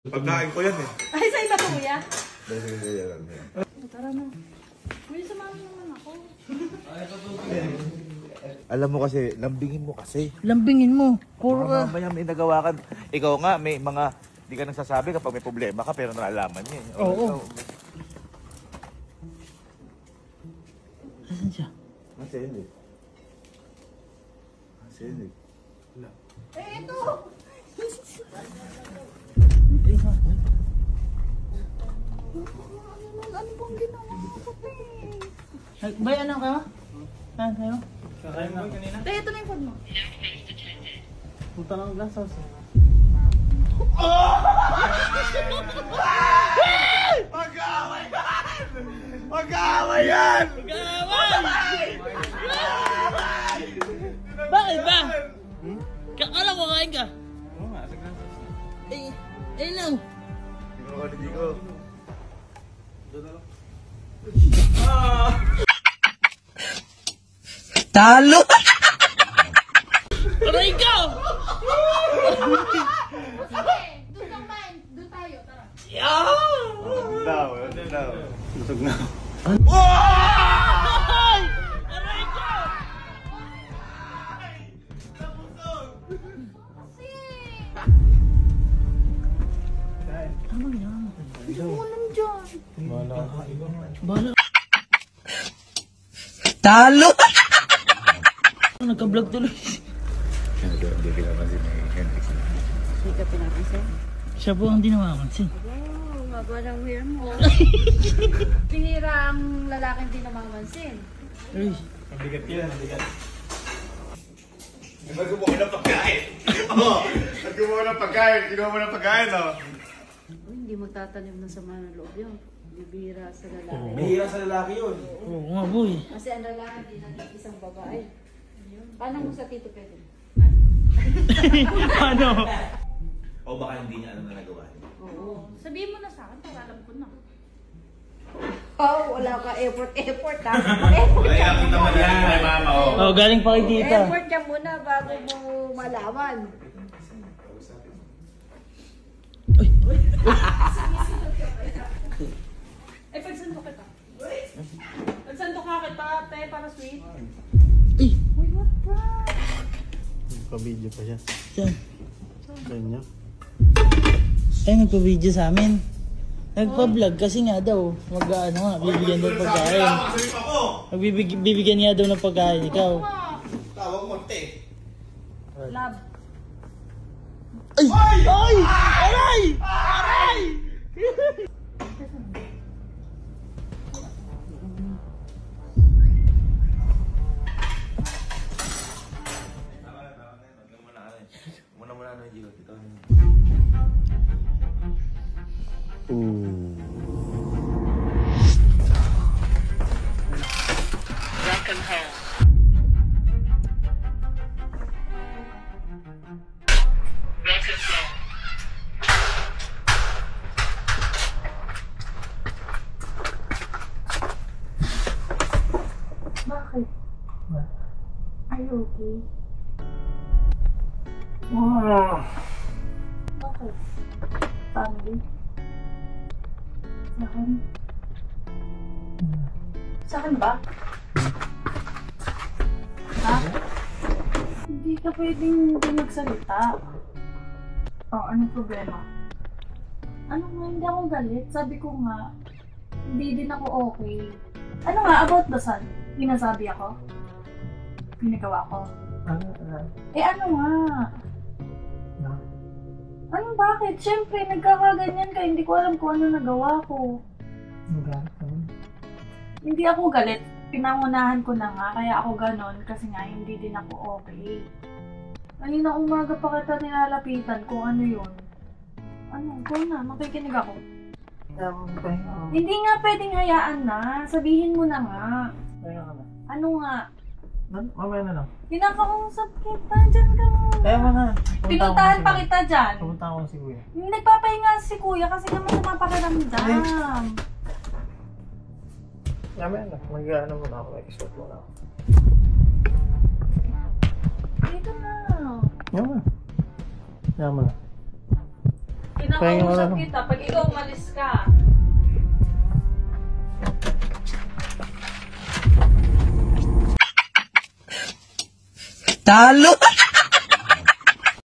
Pagkain ko yan eh. Ay, sa iba to, kuya? Tara na. Kuya, samahan naman ako. Alam mo kasi, lambingin mo kasi. Lambingin mo. Puro ka. Mamaya may nagawa ka. Ikaw nga, may mga, di ka nagsasabi kapag may problema ka, pero nalaman niya. Oo. Asan siya? Masinig. Masinig. Eh, ito! Ano bang ginawa ko, eh? Bay, ano ka? Saan kayo? Kakain mo kanina? Te, ito na yung phone mo. Punta ng glass house. Mag-aaway yan! Mag-aaway yan! Bakit ba? Kakala ko kain ka? Oo nga, sa glass house na. Eh lang. Tingnan ko, hindi ko. Talo! Aray ka! Sige, doon kang main. Doon tayo, tara. Daw, daw. Busog na. Ay! Aray ka! Ano yan? Walang dyan. Bala. Talo! Nagka-vlog tuloy. Hindi pinapansin ni Hendrix. Hindi ka pinapansin? Siya po ang dinawakansin. Oo, maba ng hair mo. Pinira ang lalaking di namamansin. Uy. Mabigat yan, mabigat. Nagkumuha ng pagkain. Oo, nagkumuha ng pagkain. Kinuha mo ng pagkain, no? Uy, hindi magtatanim ng sama ng loob yun. Bibira sa lalaki. Bihira sa lalaki yun. Oo nga boy. Kasi ang lalaki di naging isang babae. Paano mo sa Tito Pedro? Ano? O baka hindi niya alam na nagawa niya. Oo. Sabihin mo na sa akin para alam ko na. Oh, wala ka effort ha. Effort Kaya kita mo na kay mama, oh. Oh, galing pa kay tita. Effort ka muna bago mo malaman. Eh, pagsando kita. Pagsando ka kita, te, para sweet. Ay! Uy, what ba? Pa-video pa siya. Saan? Ganyan. Ay, nagpa-video sa amin. Nagpa-vlog kasi nga daw. Mag-ano nga, bibigyan daw pagkain. Bibigyan niya daw ng pagkain. Ikaw. Tawag mo, te. Love. Ay! Ay! Aray! Aray! Muna ano yung Gio dito. Welcome home. Welcome home. Bakit? Are you okay? Bakit? Family? Sa akin? Sa akin ba? Ha? Hindi ka pwedeng hindi magsalita. Oh, anong problema? Ano nga, hindi ako galit. Sabi ko nga, hindi din ako okay. Ano nga, about the sun? Pinasabi ako? Pinagawa ko? Eh ano nga? Ano bakit? Siyempre, nagkakaganyan ka. Hindi ko alam kung ano nagawa ko. Hindi ako galit. Pinangunahan ko na nga. Kaya ako ganon. Kasi nga, hindi din ako okay. Kanina umaga pa kita nilalapitan kung ano yun. Ano? Go na. Makikinig ako. Hindi nga pwedeng hayaan na. Sabihin mo na nga. Ano nga? Mamaya na lang. Kinakausap kita. Diyan ka muna. Kaya mo na. Pinuntahan pa kita dyan. Pumunta ko si Kuya. Nagpapahinga si kuya kasi naman sa mga pakiramdam. Mamaya na. Mag-ano muna ako. Mag-exort muna ako. Dito na. Yaman. Yaman na. Kinakausap kita. Pag ikaw umalis ka. Talo!